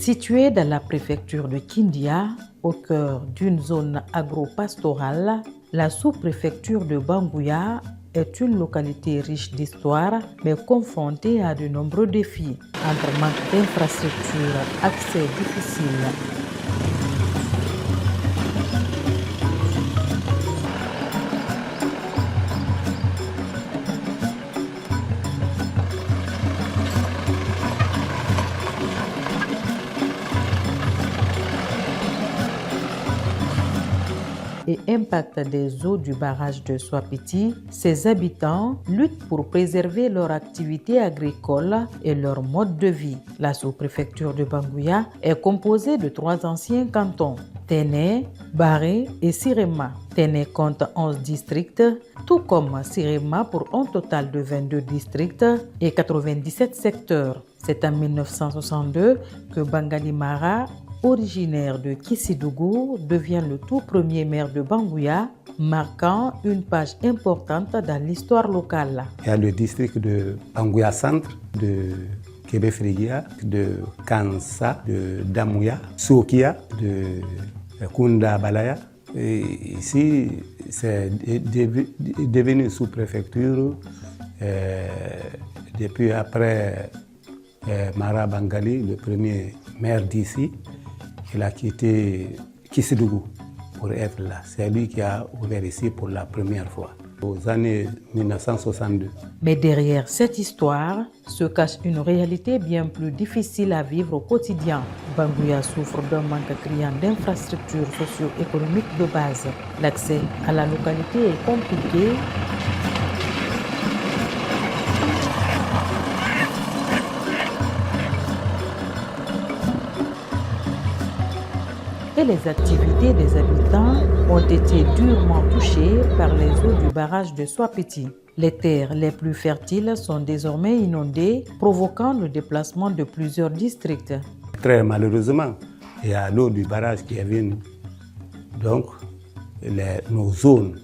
Située dans la préfecture de Kindia, au cœur d'une zone agro-pastorale, la sous-préfecture de Banguya est une localité riche d'histoire, mais confrontée à de nombreux défis, entre manque d'infrastructures, accès difficile, et impact des eaux du barrage de Swapiti, ses habitants luttent pour préserver leur activité agricole et leur mode de vie. La sous-préfecture de Banguya est composée de 3 anciens cantons, Téné, Baré et Sirema. Téné compte 11 districts, tout comme Sirema pour un total de 22 districts et 97 secteurs. C'est en 1962 que Bangali Mara, originaire de Kissidougou, devient le tout premier maire de Banguya, marquant une page importante dans l'histoire locale. Il y a le district de Banguya Centre, de Kébé-Frigia, de Kansa, de Damouya, Sokia, de Kunda Balaya. Et ici, c'est devenu sous-préfecture depuis après Mara Bangali, le premier maire d'ici. Il a quitté Kissidougou pour être là. C'est lui qui a ouvert ici pour la première fois, aux années 1962. Mais derrière cette histoire se cache une réalité bien plus difficile à vivre au quotidien. Banguya souffre d'un manque criant d'infrastructures socio-économiques de base. L'accès à la localité est compliqué. Et les activités des habitants ont été durement touchées par les eaux du barrage de Swapiti. Les terres les plus fertiles sont désormais inondées, provoquant le déplacement de plusieurs districts. Très malheureusement, il y a l'eau du barrage qui est venue. Donc, nos zones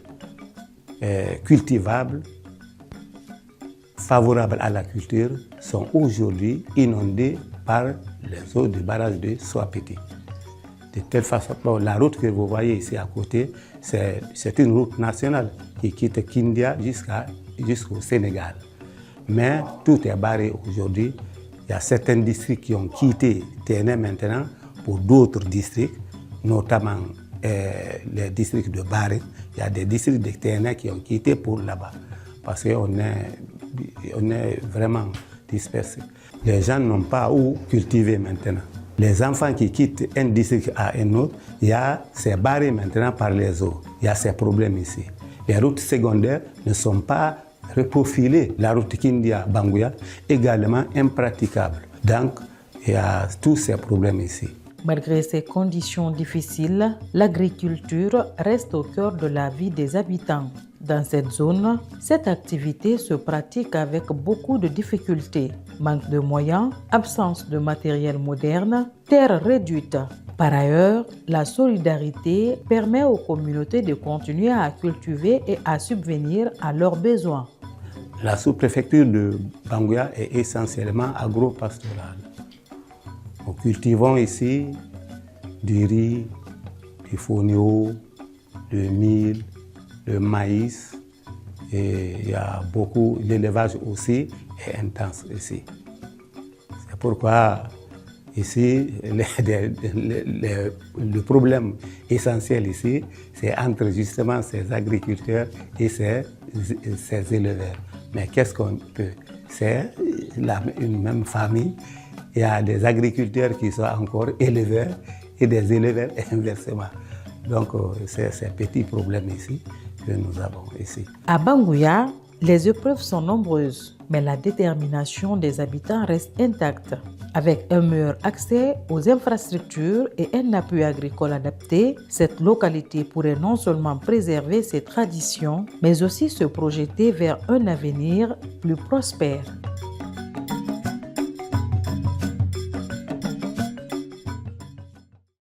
cultivables, favorables à la culture, sont aujourd'hui inondées par les eaux du barrage de Swapiti. De telle façon, la route que vous voyez ici à côté, c'est une route nationale qui quitte Kindia jusqu'au Sénégal. Mais tout est barré aujourd'hui. Il y a certains districts qui ont quitté Téné maintenant pour d'autres districts, notamment les districts de Baré. Il y a des districts de Téné qui ont quitté pour là-bas parce qu'on est vraiment dispersés. Les gens n'ont pas où cultiver maintenant. Les enfants qui quittent un district à un autre, c'est barré maintenant par les eaux. Il y a ces problèmes ici. Les routes secondaires ne sont pas reprofilées. La route Kindia-Banguya également impraticable. Donc, il y a tous ces problèmes ici. Malgré ces conditions difficiles, l'agriculture reste au cœur de la vie des habitants. Dans cette zone, cette activité se pratique avec beaucoup de difficultés. Manque de moyens, absence de matériel moderne, terres réduites. Par ailleurs, la solidarité permet aux communautés de continuer à cultiver et à subvenir à leurs besoins. La sous-préfecture de Banguya est essentiellement agro-pastorale. Nous cultivons ici du riz, du fonio, du mil, le maïs, et il y a beaucoup, l'élevage aussi est intense ici. C'est pourquoi ici, le problème essentiel ici, c'est entre justement ces agriculteurs et ces éleveurs. Mais qu'est-ce qu'on peut? C'est une même famille. Il y a des agriculteurs qui sont encore éleveurs et des éleveurs inversement. Donc, c'est ces petits problèmes ici que nous avons ici. À Banguya, les épreuves sont nombreuses, mais la détermination des habitants reste intacte. Avec un meilleur accès aux infrastructures et un appui agricole adapté, cette localité pourrait non seulement préserver ses traditions, mais aussi se projeter vers un avenir plus prospère.